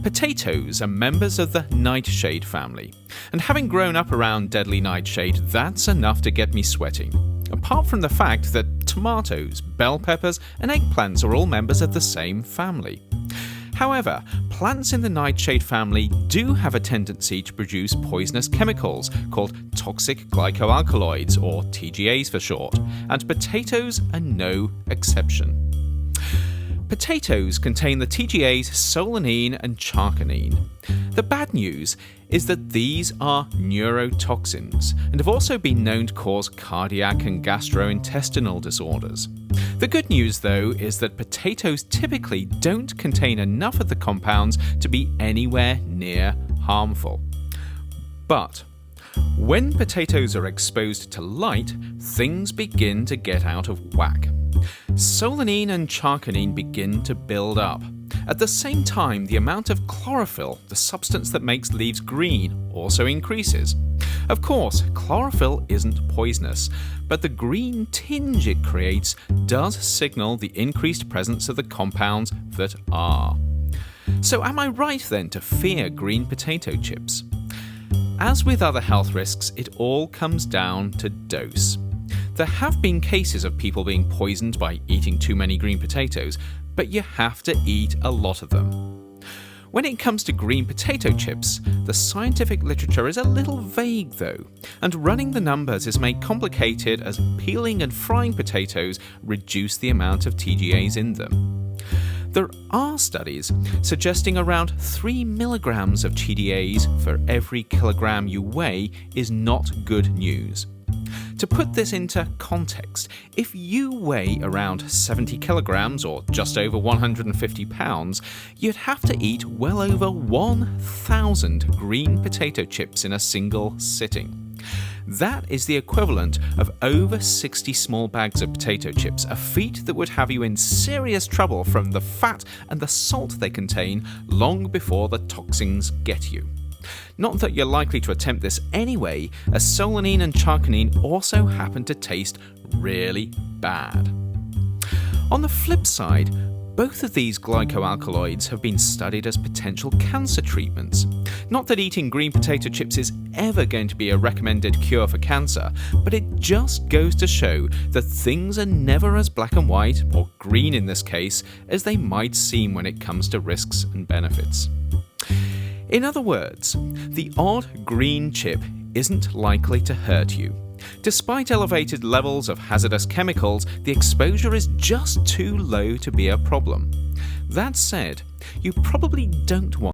Potatoes are members of the nightshade family, and having grown up around deadly nightshade, that's enough to get me sweating. Apart from the fact that tomatoes, bell peppers, and eggplants are all members of the same family. However, plants in the nightshade family do have a tendency to produce poisonous chemicals called toxic glycoalkaloids, or TGAs for short, and potatoes are no exception. Potatoes contain the TGAs solanine and charcanine. The bad news is that these are neurotoxins and have also been known to cause cardiac and gastrointestinal disorders. The good news, though, is that potatoes typically don't contain enough of the compounds to be anywhere near harmful. But when potatoes are exposed to light, things begin to get out of whack. Solanine and charcanine begin to build up. At the same time, the amount of chlorophyll, the substance that makes leaves green, also increases. Of course, chlorophyll isn't poisonous, but the green tinge it creates does signal the increased presence of the compounds that are. So am I right then to fear green potato chips? As with other health risks, it all comes down to dose. There have been cases of people being poisoned by eating too many green potatoes, but you have to eat a lot of them. When it comes to green potato chips, the scientific literature is a little vague though, and running the numbers is made complicated as peeling and frying potatoes reduce the amount of TGAs in them. There are studies suggesting around 3 milligrams of TGAs for every kilogram you weigh is not good news. To put this into context, if you weigh around 70 kilograms or just over 150 pounds, you'd have to eat well over 1,000 green potato chips in a single sitting. That is the equivalent of over 60 small bags of potato chips, a feat that would have you in serious trouble from the fat and the salt they contain long before the toxins get you. Not that you're likely to attempt this anyway, as solanine and charcanine also happen to taste really bad. On the flip side, both of these glycoalkaloids have been studied as potential cancer treatments. Not that eating green potato chips is ever going to be a recommended cure for cancer, but it just goes to show that things are never as black and white, or green in this case, as they might seem when it comes to risks and benefits. In other words, the odd green chip isn't likely to hurt you. Despite elevated levels of hazardous chemicals, the exposure is just too low to be a problem. That said, you probably don't want